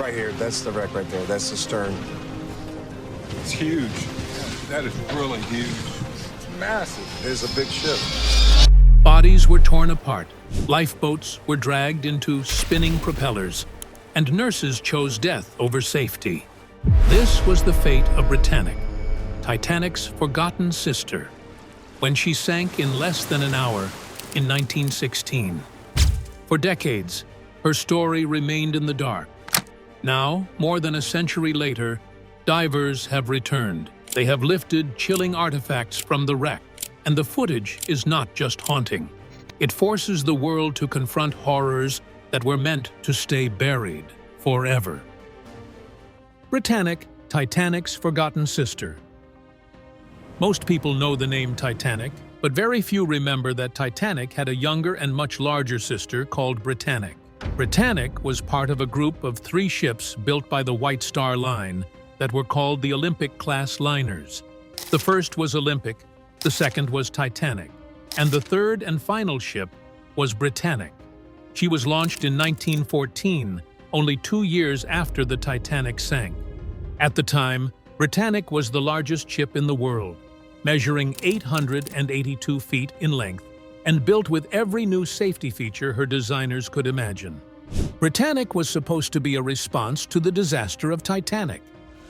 Right here, that's the wreck right there. That's the stern. It's huge. That is really huge. It's massive. It is a big ship. Bodies were torn apart, lifeboats were dragged into spinning propellers, and nurses chose death over safety. This was the fate of Britannic, Titanic's forgotten sister, when she sank in less than an hour in 1916. For decades, her story remained in the dark. Now, more than a century later, divers have returned. They have lifted chilling artifacts from the wreck, and the footage is not just haunting. It forces the world to confront horrors that were meant to stay buried forever. Britannic, Titanic's forgotten sister. Most people know the name Titanic, but very few remember that Titanic had a younger and much larger sister called Britannic. Britannic was part of a group of 3 ships built by the White Star Line that were called the Olympic-class liners. The first was Olympic, the second was Titanic, and the third and final ship was Britannic. She was launched in 1914, only 2 years after the Titanic sank. At the time, Britannic was the largest ship in the world, measuring 882 feet in length and built with every new safety feature her designers could imagine. Britannic was supposed to be a response to the disaster of Titanic.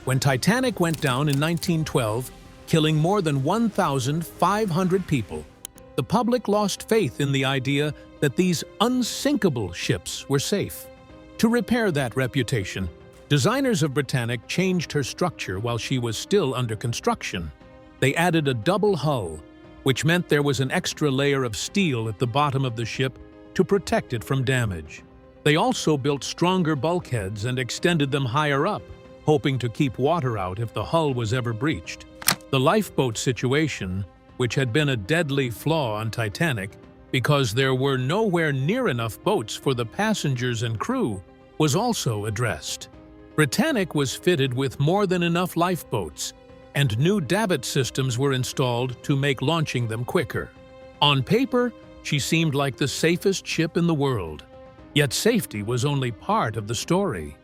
When Titanic went down in 1912, killing more than 1,500 people, the public lost faith in the idea that these unsinkable ships were safe. To repair that reputation, designers of Britannic changed her structure while she was still under construction. They added a double hull, which meant there was an extra layer of steel at the bottom of the ship to protect it from damage. They also built stronger bulkheads and extended them higher up, hoping to keep water out if the hull was ever breached. The lifeboat situation, which had been a deadly flaw on Titanic because there were nowhere near enough boats for the passengers and crew, was also addressed. Britannic was fitted with more than enough lifeboats, and new davit systems were installed to make launching them quicker. On paper, she seemed like the safest ship in the world. Yet safety was only part of the story.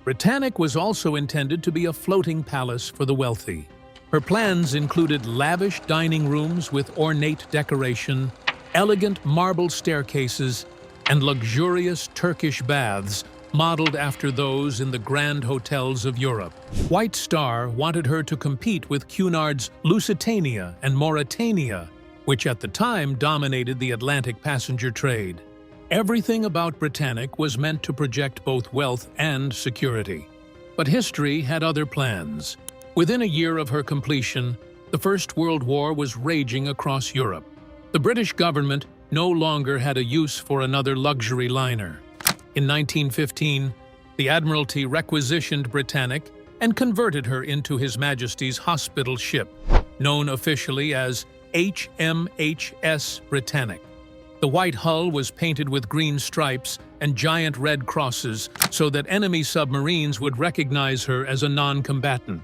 Britannic was also intended to be a floating palace for the wealthy. Her plans included lavish dining rooms with ornate decoration, elegant marble staircases, and luxurious Turkish baths modeled after those in the grand hotels of Europe. White Star wanted her to compete with Cunard's Lusitania and Mauretania, which at the time dominated the Atlantic passenger trade. Everything about Britannic was meant to project both wealth and security. But history had other plans. Within a year of her completion, the First World War was raging across Europe. The British government no longer had a use for another luxury liner. In 1915, the Admiralty requisitioned Britannic and converted her into His Majesty's hospital ship, known officially as HMHS Britannic. The white hull was painted with green stripes and giant red crosses so that enemy submarines would recognize her as a non-combatant.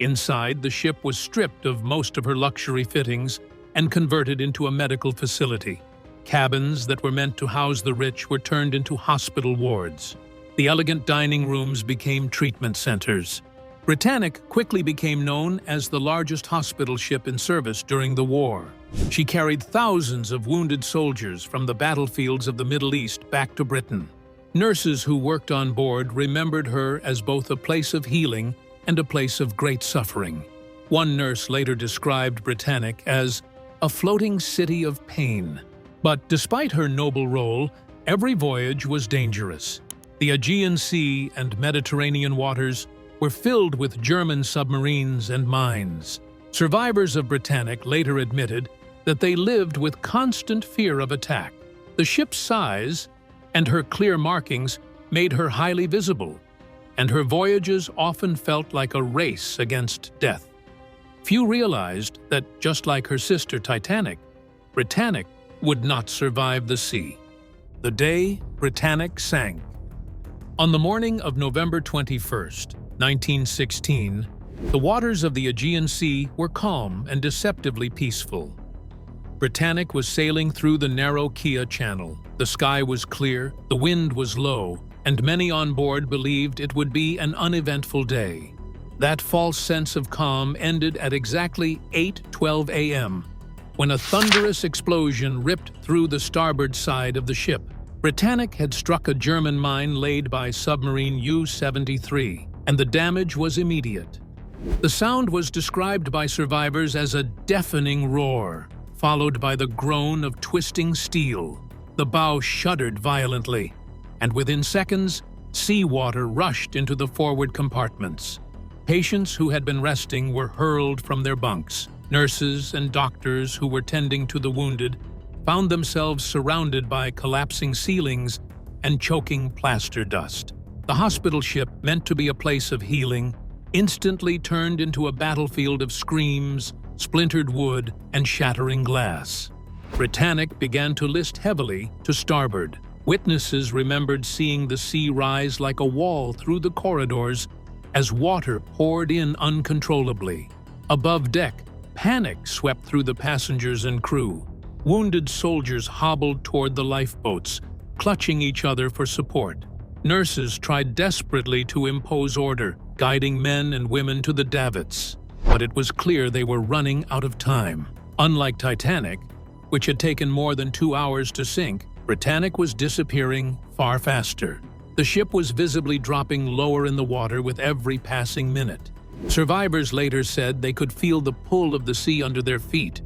Inside, the ship was stripped of most of her luxury fittings and converted into a medical facility. Cabins that were meant to house the rich were turned into hospital wards. The elegant dining rooms became treatment centers. Britannic quickly became known as the largest hospital ship in service during the war. She carried thousands of wounded soldiers from the battlefields of the Middle East back to Britain. Nurses who worked on board remembered her as both a place of healing and a place of great suffering. One nurse later described Britannic as a floating city of pain. But despite her noble role, every voyage was dangerous. The Aegean Sea and Mediterranean waters were filled with German submarines and mines. Survivors of Britannic later admitted that they lived with constant fear of attack. The ship's size and her clear markings made her highly visible, and her voyages often felt like a race against death. Few realized that, just like her sister Titanic, Britannic would not survive the sea. The day Britannic sank. On the morning of November 21st, 1916, the waters of the Aegean Sea were calm and deceptively peaceful. Britannic was sailing through the narrow Kia Channel. The sky was clear, the wind was low, and many on board believed it would be an uneventful day. That false sense of calm ended at exactly 8:12 a.m., when a thunderous explosion ripped through the starboard side of the ship. Britannic had struck a German mine laid by submarine U-73, and the damage was immediate. The sound was described by survivors as a deafening roar, followed by the groan of twisting steel. The bow shuddered violently, and within seconds, seawater rushed into the forward compartments. Patients who had been resting were hurled from their bunks. Nurses and doctors who were tending to the wounded found themselves surrounded by collapsing ceilings and choking plaster dust. The hospital ship, meant to be a place of healing, instantly turned into a battlefield of screams, splintered wood, and shattering glass. Britannic began to list heavily to starboard. Witnesses remembered seeing the sea rise like a wall through the corridors as water poured in uncontrollably. Above deck, panic swept through the passengers and crew. Wounded soldiers hobbled toward the lifeboats, clutching each other for support. Nurses tried desperately to impose order, guiding men and women to the davits. But it was clear they were running out of time. Unlike Titanic, which had taken more than 2 hours to sink, Britannic was disappearing far faster. The ship was visibly dropping lower in the water with every passing minute. Survivors later said they could feel the pull of the sea under their feet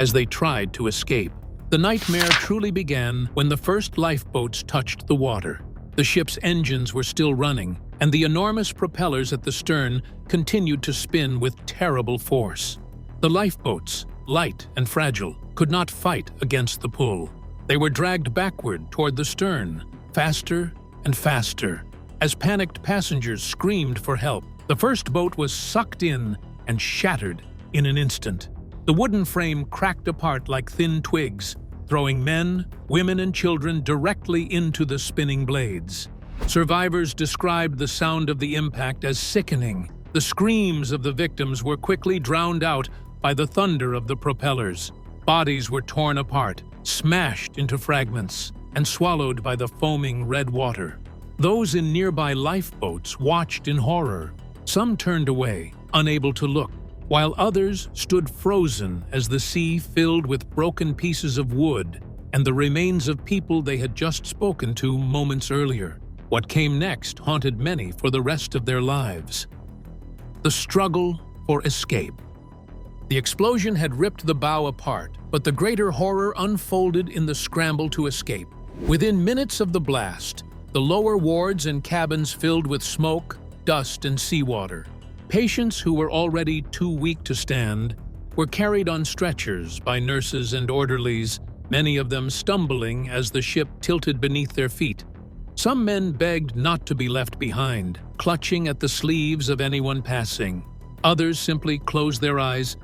as they tried to escape. The nightmare truly began when the first lifeboats touched the water. The ship's engines were still running, and the enormous propellers at the stern continued to spin with terrible force. The lifeboats, light and fragile, could not fight against the pull. They were dragged backward toward the stern, faster and faster, as panicked passengers screamed for help. The first boat was sucked in and shattered in an instant. The wooden frame cracked apart like thin twigs, throwing men, women, and children directly into the spinning blades. Survivors described the sound of the impact as sickening. The screams of the victims were quickly drowned out by the thunder of the propellers. Bodies were torn apart, smashed into fragments, and swallowed by the foaming red water. Those in nearby lifeboats watched in horror. Some turned away, unable to look, while others stood frozen as the sea filled with broken pieces of wood and the remains of people they had just spoken to moments earlier. What came next haunted many for the rest of their lives. The struggle for escape. The explosion had ripped the bow apart, but the greater horror unfolded in the scramble to escape. Within minutes of the blast, the lower wards and cabins filled with smoke, dust, and seawater. Patients who were already too weak to stand were carried on stretchers by nurses and orderlies, many of them stumbling as the ship tilted beneath their feet. Some men begged not to be left behind, clutching at the sleeves of anyone passing. Others simply closed their eyes,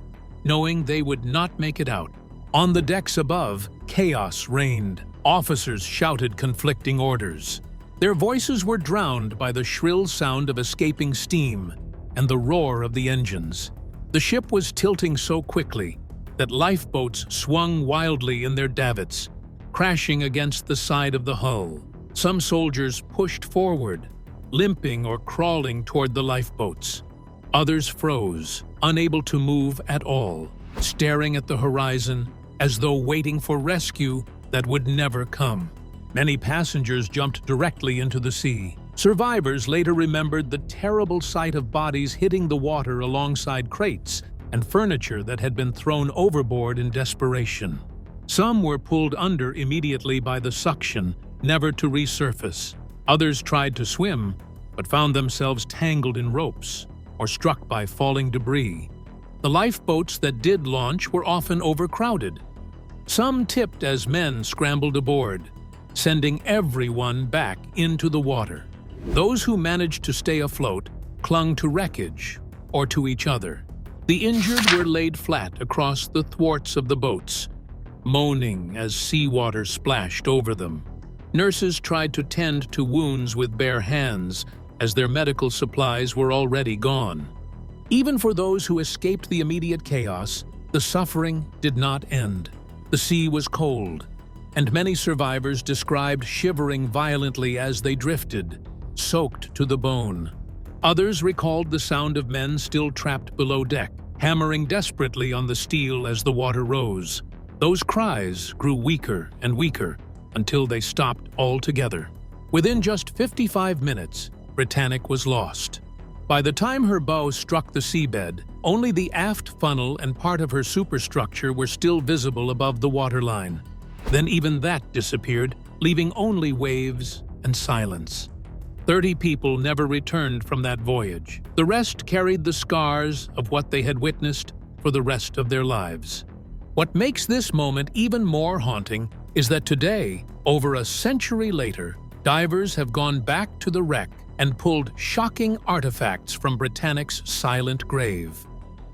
knowing they would not make it out. On the decks above, chaos reigned. Officers shouted conflicting orders. Their voices were drowned by the shrill sound of escaping steam and the roar of the engines. The ship was tilting so quickly that lifeboats swung wildly in their davits, crashing against the side of the hull. Some soldiers pushed forward, limping or crawling toward the lifeboats. Others froze, unable to move at all, staring at the horizon as though waiting for rescue that would never come. Many passengers jumped directly into the sea. Survivors later remembered the terrible sight of bodies hitting the water alongside crates and furniture that had been thrown overboard in desperation. Some were pulled under immediately by the suction, never to resurface. Others tried to swim, but found themselves tangled in ropes or struck by falling debris. The lifeboats that did launch were often overcrowded. Some tipped as men scrambled aboard, sending everyone back into the water. Those who managed to stay afloat clung to wreckage or to each other. The injured were laid flat across the thwarts of the boats, moaning as seawater splashed over them. Nurses tried to tend to wounds with bare hands, as their medical supplies were already gone. Even for those who escaped the immediate chaos, the suffering did not end. The sea was cold, and many survivors described shivering violently as they drifted, soaked to the bone. Others recalled the sound of men still trapped below deck, hammering desperately on the steel as the water rose. Those cries grew weaker and weaker until they stopped altogether. Within just 55 minutes, Britannic was lost. By the time her bow struck the seabed, only the aft funnel and part of her superstructure were still visible above the waterline. Then even that disappeared, leaving only waves and silence. 30 people never returned from that voyage. The rest carried the scars of what they had witnessed for the rest of their lives. What makes this moment even more haunting is that today, over a century later, divers have gone back to the wreck and pulled shocking artifacts from Britannic's silent grave.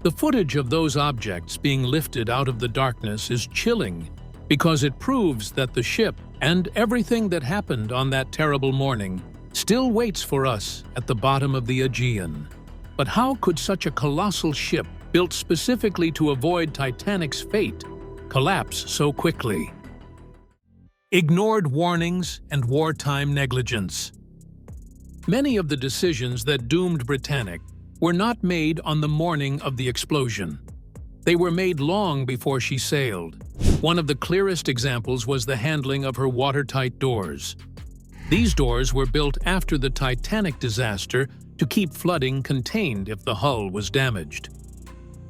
The footage of those objects being lifted out of the darkness is chilling because it proves that the ship and everything that happened on that terrible morning still waits for us at the bottom of the Aegean. But how could such a colossal ship, built specifically to avoid Titanic's fate, collapse so quickly? Ignored warnings and wartime negligence. Many of the decisions that doomed Britannic were not made on the morning of the explosion. They were made long before she sailed. One of the clearest examples was the handling of her watertight doors. These doors were built after the Titanic disaster to keep flooding contained if the hull was damaged.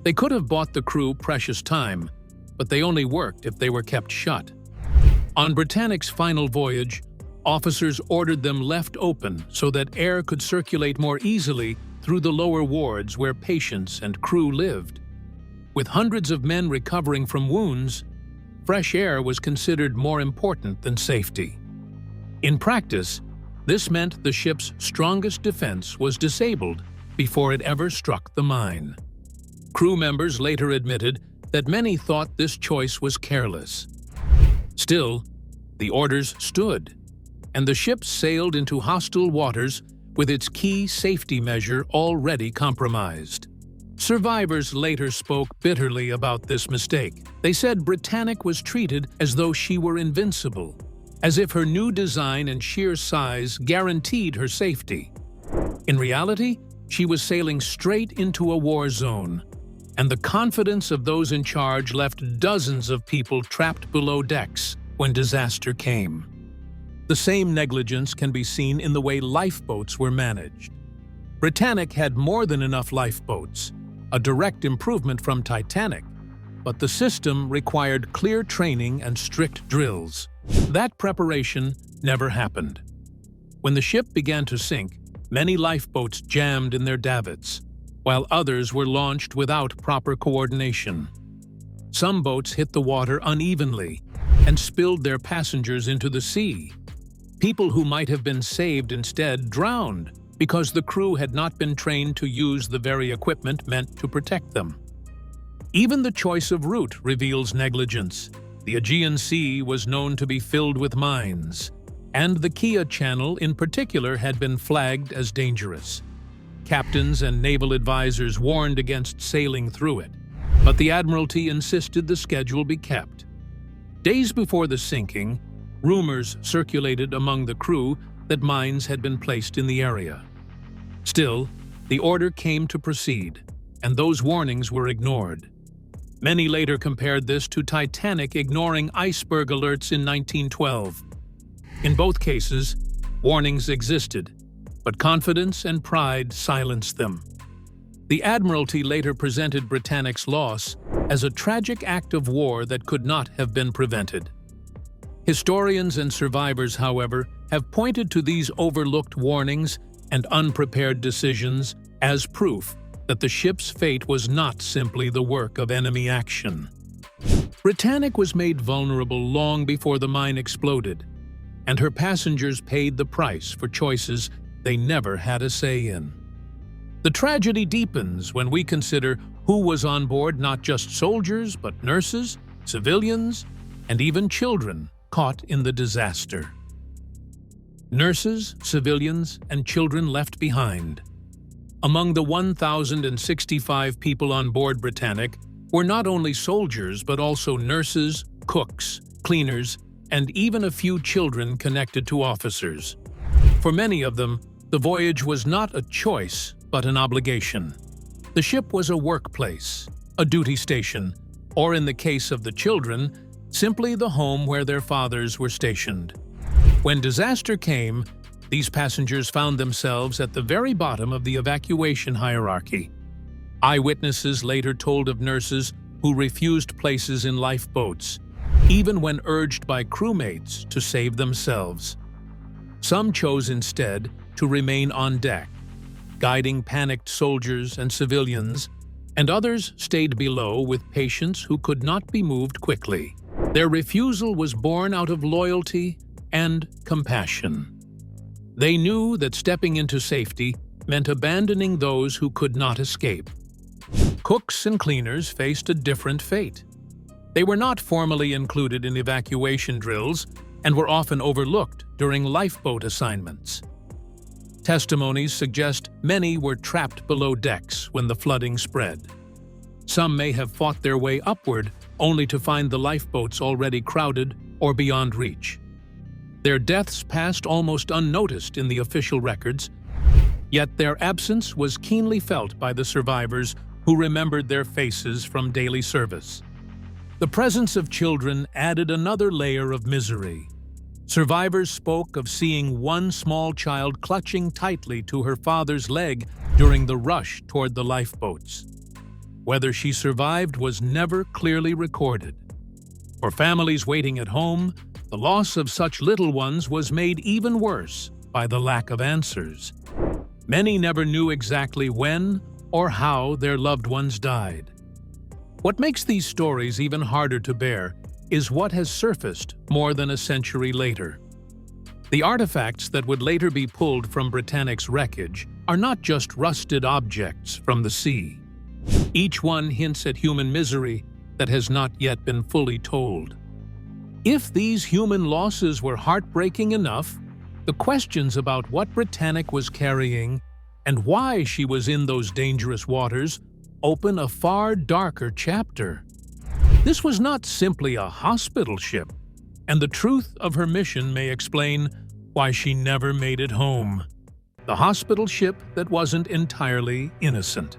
They could have bought the crew precious time, but they only worked if they were kept shut. On Britannic's final voyage, officers ordered them left open so that air could circulate more easily through the lower wards where patients and crew lived. With hundreds of men recovering from wounds, fresh air was considered more important than safety. In practice, this meant the ship's strongest defense was disabled before it ever struck the mine. Crew members later admitted that many thought this choice was careless. Still, the orders stood, and the ship sailed into hostile waters with its key safety measure already compromised. Survivors later spoke bitterly about this mistake. They said Britannic was treated as though she were invincible, as if her new design and sheer size guaranteed her safety. In reality, she was sailing straight into a war zone, and the confidence of those in charge left dozens of people trapped below decks when disaster came. The same negligence can be seen in the way lifeboats were managed. Britannic had more than enough lifeboats, a direct improvement from Titanic, but the system required clear training and strict drills. That preparation never happened. When the ship began to sink, many lifeboats jammed in their davits, while others were launched without proper coordination. Some boats hit the water unevenly and spilled their passengers into the sea. People who might have been saved instead drowned because the crew had not been trained to use the very equipment meant to protect them. Even the choice of route reveals negligence. The Aegean Sea was known to be filled with mines, and the Kia Channel in particular had been flagged as dangerous. Captains and naval advisors warned against sailing through it, but the Admiralty insisted the schedule be kept. Days before the sinking, rumors circulated among the crew that mines had been placed in the area. Still, the order came to proceed, and those warnings were ignored. Many later compared this to Titanic ignoring iceberg alerts in 1912. In both cases, warnings existed, but confidence and pride silenced them. The Admiralty later presented Britannic's loss as a tragic act of war that could not have been prevented. Historians and survivors, however, have pointed to these overlooked warnings and unprepared decisions as proof that the ship's fate was not simply the work of enemy action. Britannic was made vulnerable long before the mine exploded, and her passengers paid the price for choices they never had a say in. The tragedy deepens when we consider who was on board, not just soldiers, but nurses, civilians, and even children caught in the disaster. Nurses, civilians, and children left behind. Among the 1,065 people on board Britannic were not only soldiers but also nurses, cooks, cleaners, and even a few children connected to officers. For many of them, the voyage was not a choice, but an obligation. The ship was a workplace, a duty station, or in the case of the children, simply the home where their fathers were stationed. When disaster came, these passengers found themselves at the very bottom of the evacuation hierarchy. Eyewitnesses later told of nurses who refused places in lifeboats, even when urged by crewmates to save themselves. Some chose instead to remain on deck, guiding panicked soldiers and civilians, and others stayed below with patients who could not be moved quickly. Their refusal was born out of loyalty and compassion. They knew that stepping into safety meant abandoning those who could not escape. Cooks and cleaners faced a different fate. They were not formally included in evacuation drills and were often overlooked during lifeboat assignments. Testimonies suggest many were trapped below decks when the flooding spread. Some may have fought their way upward only to find the lifeboats already crowded or beyond reach. Their deaths passed almost unnoticed in the official records, yet their absence was keenly felt by the survivors who remembered their faces from daily service. The presence of children added another layer of misery. Survivors spoke of seeing one small child clutching tightly to her father's leg during the rush toward the lifeboats. Whether she survived was never clearly recorded. For families waiting at home, the loss of such little ones was made even worse by the lack of answers. Many never knew exactly when or how their loved ones died. What makes these stories even harder to bear is what has surfaced more than a century later. The artifacts that would later be pulled from Britannic's wreckage are not just rusted objects from the sea. Each one hints at human misery that has not yet been fully told. If these human losses were heartbreaking enough, the questions about what Britannic was carrying and why she was in those dangerous waters open a far darker chapter. This was not simply a hospital ship, and the truth of her mission may explain why she never made it home. The hospital ship that wasn't entirely innocent.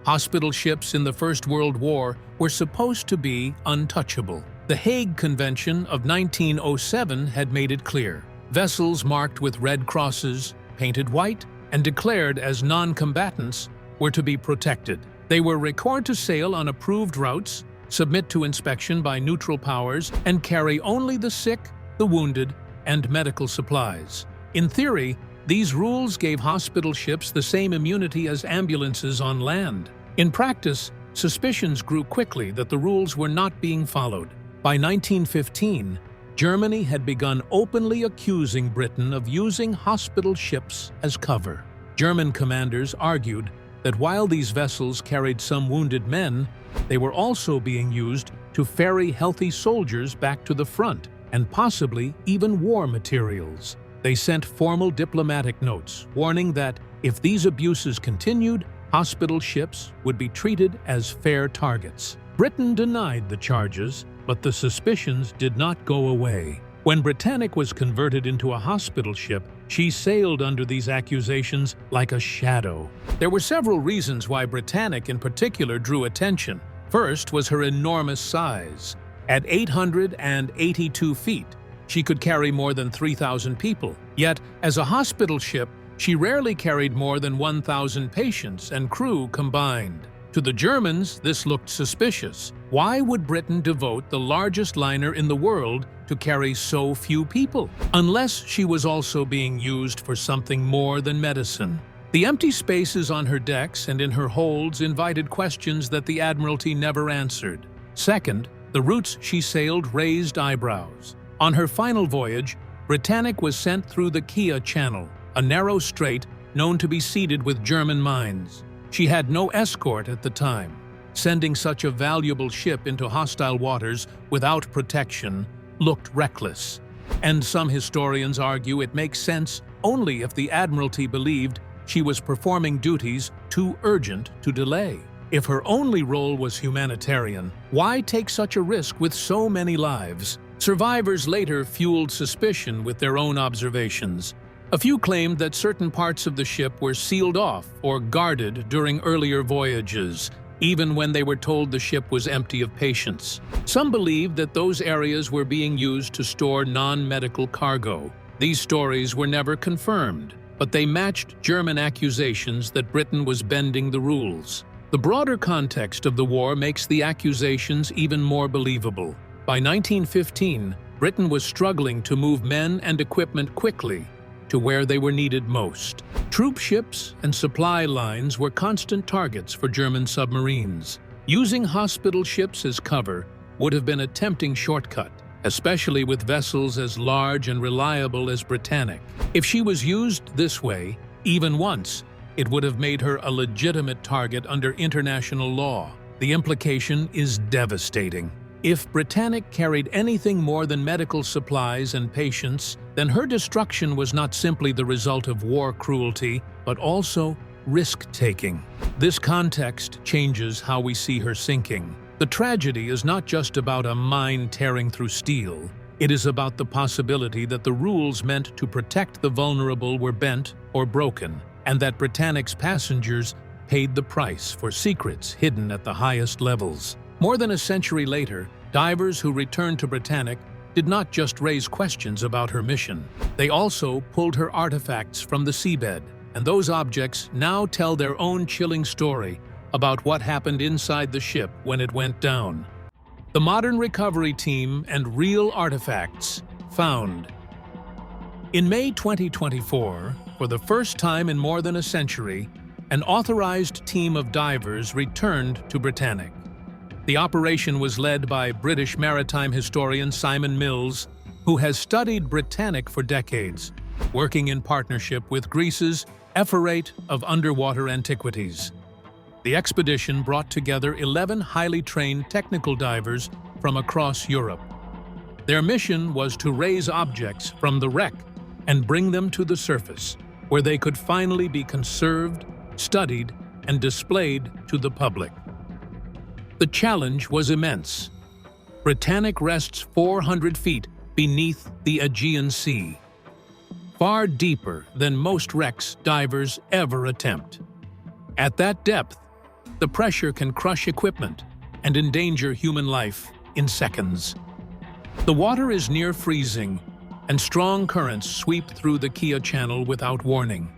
Hospital ships in the First World War were supposed to be untouchable. The Hague Convention of 1907 had made it clear. Vessels marked with red crosses, painted white, and declared as non-combatants were to be protected. They were required to sail on approved routes, submit to inspection by neutral powers, and carry only the sick, the wounded, and medical supplies. In theory, these rules gave hospital ships the same immunity as ambulances on land. In practice, suspicions grew quickly that the rules were not being followed. By 1915, Germany had begun openly accusing Britain of using hospital ships as cover. German commanders argued that while these vessels carried some wounded men, they were also being used to ferry healthy soldiers back to the front and possibly even war materials. They sent formal diplomatic notes warning that if these abuses continued, hospital ships would be treated as fair targets. Britain denied the charges, but the suspicions did not go away. When Britannic was converted into a hospital ship, she sailed under these accusations like a shadow. There were several reasons why Britannic in particular drew attention. First was her enormous size. At 882 feet, she could carry more than 3,000 people. Yet, as a hospital ship, she rarely carried more than 1,000 patients and crew combined. To the Germans, this looked suspicious. Why would Britain devote the largest liner in the world to carry so few people? Unless she was also being used for something more than medicine. The empty spaces on her decks and in her holds invited questions that the Admiralty never answered. Second, the routes she sailed raised eyebrows. On her final voyage, Britannic was sent through the Kia Channel, a narrow strait known to be seeded with German mines. She had no escort at the time. Sending such a valuable ship into hostile waters without protection looked reckless. And some historians argue it makes sense only if the Admiralty believed she was performing duties too urgent to delay. If her only role was humanitarian, why take such a risk with so many lives? Survivors later fueled suspicion with their own observations. A few claimed that certain parts of the ship were sealed off or guarded during earlier voyages, even when they were told the ship was empty of patients. Some believed that those areas were being used to store non-medical cargo. These stories were never confirmed, but they matched German accusations that Britain was bending the rules. The broader context of the war makes the accusations even more believable. By 1915, Britain was struggling to move men and equipment quickly to where they were needed most. Troop ships and supply lines were constant targets for German submarines. Using hospital ships as cover would have been a tempting shortcut, especially with vessels as large and reliable as Britannic. If she was used this way, even once, it would have made her a legitimate target under international law. The implication is devastating. If Britannic carried anything more than medical supplies and patients, then her destruction was not simply the result of war cruelty, but also risk-taking. This context changes how we see her sinking. The tragedy is not just about a mine tearing through steel. It is about the possibility that the rules meant to protect the vulnerable were bent or broken, and that Britannic's passengers paid the price for secrets hidden at the highest levels. More than a century later, divers who returned to Britannic did not just raise questions about her mission. They also pulled her artifacts from the seabed, and those objects now tell their own chilling story about what happened inside the ship when it went down. The modern recovery team and real artifacts found. In May 2024, for the first time in more than a century, an authorized team of divers returned to Britannic. The operation was led by British maritime historian Simon Mills, who has studied Britannic for decades, working in partnership with Greece's Ephorate of Underwater Antiquities. The expedition brought together 11 highly trained technical divers from across Europe. Their mission was to raise objects from the wreck and bring them to the surface, where they could finally be conserved, studied, and displayed to the public. The challenge was immense. Britannic rests 400 feet beneath the Aegean Sea, far deeper than most wrecks divers ever attempt. At that depth, the pressure can crush equipment and endanger human life in seconds. The water is near freezing, and strong currents sweep through the Kia Channel without warning.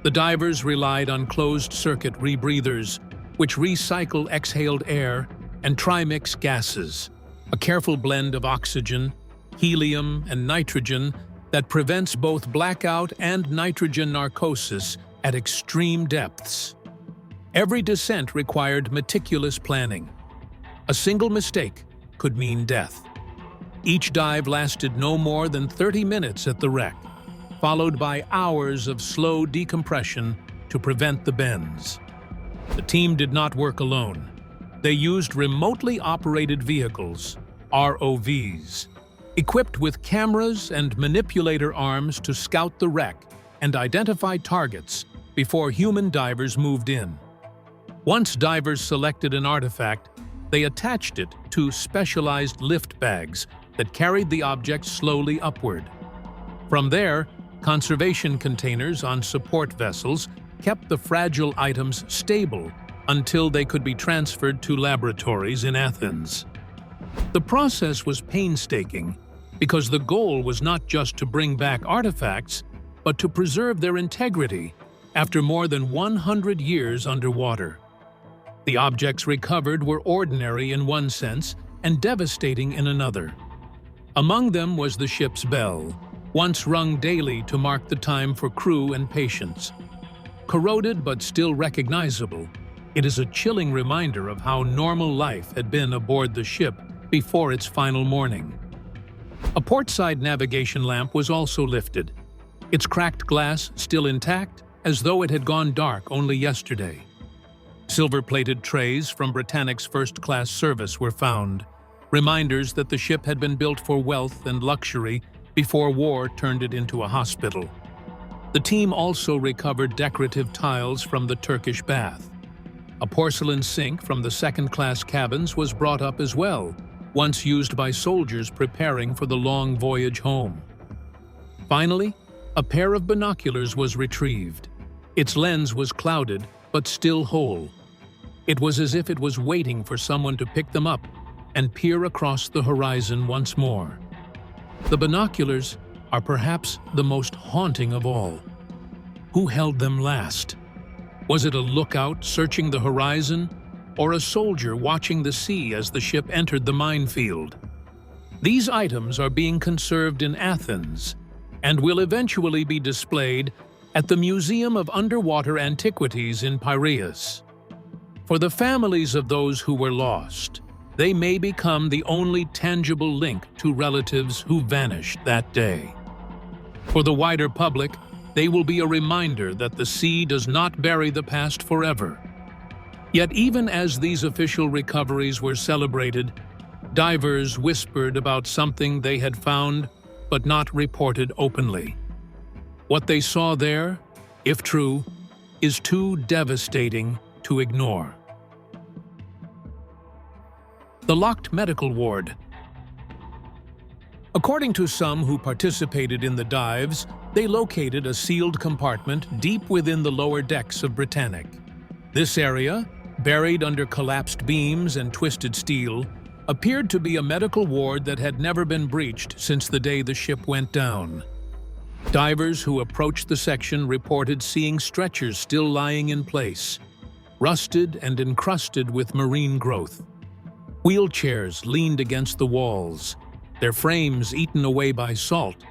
The divers relied on closed-circuit rebreathers, which recycle exhaled air and trimix gases, a careful blend of oxygen, helium, and nitrogen that prevents both blackout and nitrogen narcosis at extreme depths. Every descent required meticulous planning. A single mistake could mean death. Each dive lasted no more than 30 minutes at the wreck, followed by hours of slow decompression to prevent the bends. The team did not work alone. They used remotely operated vehicles, ROVs, equipped with cameras and manipulator arms to scout the wreck and identify targets before human divers moved in. Once divers selected an artifact, they attached it to specialized lift bags that carried the object slowly upward. From there, conservation containers on support vessels kept the fragile items stable until they could be transferred to laboratories in Athens. The process was painstaking because the goal was not just to bring back artifacts, but to preserve their integrity after more than 100 years underwater. The objects recovered were ordinary in one sense and devastating in another. Among them was the ship's bell, once rung daily to mark the time for crew and patients. Corroded but still recognizable, it is a chilling reminder of how normal life had been aboard the ship before its final morning. A portside navigation lamp was also lifted, its cracked glass still intact as though it had gone dark only yesterday. Silver-plated trays from Britannic's first-class service were found, reminders that the ship had been built for wealth and luxury before war turned it into a hospital. The team also recovered decorative tiles from the Turkish bath. A porcelain sink from the second-class cabins was brought up as well, once used by soldiers preparing for the long voyage home. Finally, a pair of binoculars was retrieved. Its lens was clouded, but still whole. It was as if it was waiting for someone to pick them up and peer across the horizon once more. The binoculars are perhaps the most haunting of all. Who held them last? Was it a lookout searching the horizon, or a soldier watching the sea as the ship entered the minefield? These items are being conserved in Athens and will eventually be displayed at the Museum of Underwater Antiquities in Piraeus. For the families of those who were lost, they may become the only tangible link to relatives who vanished that day. For the wider public, they will be a reminder that the sea does not bury the past forever. Yet even as these official recoveries were celebrated, divers whispered about something they had found but not reported openly. What they saw there, if true, is too devastating to ignore. The locked medical ward. According to some who participated in the dives, they located a sealed compartment deep within the lower decks of Britannic. This area, buried under collapsed beams and twisted steel, appeared to be a medical ward that had never been breached since the day the ship went down. Divers who approached the section reported seeing stretchers still lying in place, rusted and encrusted with marine growth. Wheelchairs leaned against the walls, their frames eaten away by salt,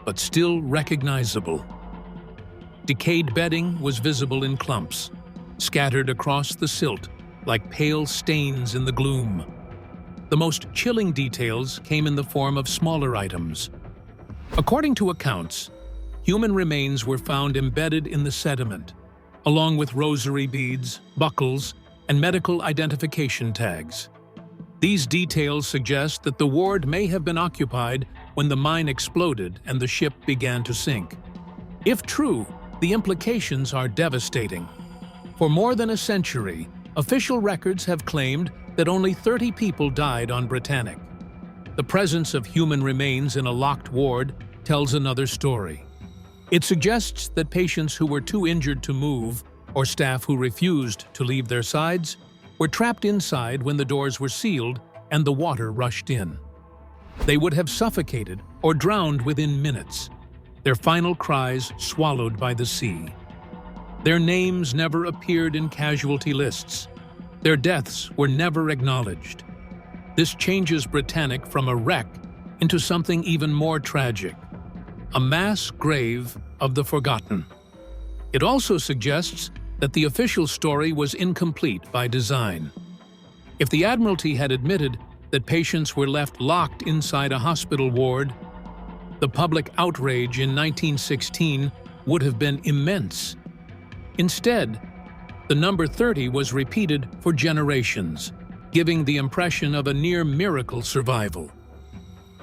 but still recognizable. Decayed bedding was visible in clumps, scattered across the silt like pale stains in the gloom. The most chilling details came in the form of smaller items. According to accounts, human remains were found embedded in the sediment, along with rosary beads, buckles, and medical identification tags. These details suggest that the ward may have been occupied when the mine exploded and the ship began to sink. If true, the implications are devastating. For more than a century, official records have claimed that only 30 people died on Britannic. The presence of human remains in a locked ward tells another story. It suggests that patients who were too injured to move, or staff who refused to leave their sides, were trapped inside when the doors were sealed and the water rushed in. They would have suffocated or drowned within minutes, their final cries swallowed by the sea. Their names never appeared in casualty lists. Their deaths were never acknowledged. This changes Britannic from a wreck into something even more tragic, a mass grave of the forgotten. It also suggests that the official story was incomplete by design. If the Admiralty had admitted that patients were left locked inside a hospital ward, the public outrage in 1916 would have been immense. Instead, the number 30 was repeated for generations, giving the impression of a near-miracle survival.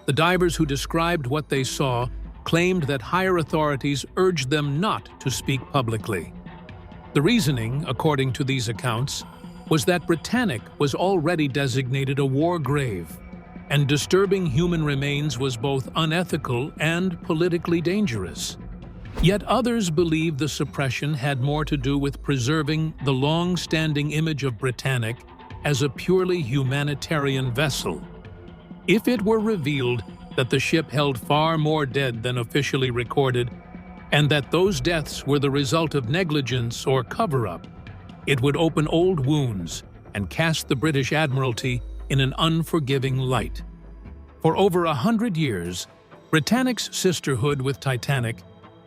The divers who described what they saw claimed that higher authorities urged them not to speak publicly. The reasoning, according to these accounts, was that Britannic was already designated a war grave, and disturbing human remains was both unethical and politically dangerous. Yet others believe the suppression had more to do with preserving the long-standing image of Britannic as a purely humanitarian vessel. If it were revealed that the ship held far more dead than officially recorded, and that those deaths were the result of negligence or cover-up, it would open old wounds and cast the British Admiralty in an unforgiving light. For over 100 years, Britannic's sisterhood with Titanic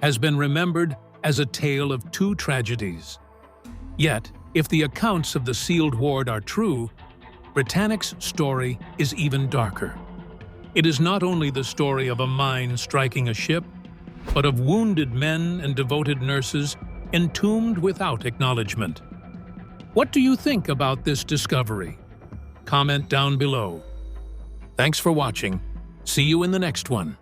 has been remembered as a tale of two tragedies. Yet, if the accounts of the sealed ward are true, Britannic's story is even darker. It is not only the story of a mine striking a ship, but of wounded men and devoted nurses entombed without acknowledgement. What do you think about this discovery? Comment down below. Thanks for watching. See you in the next one.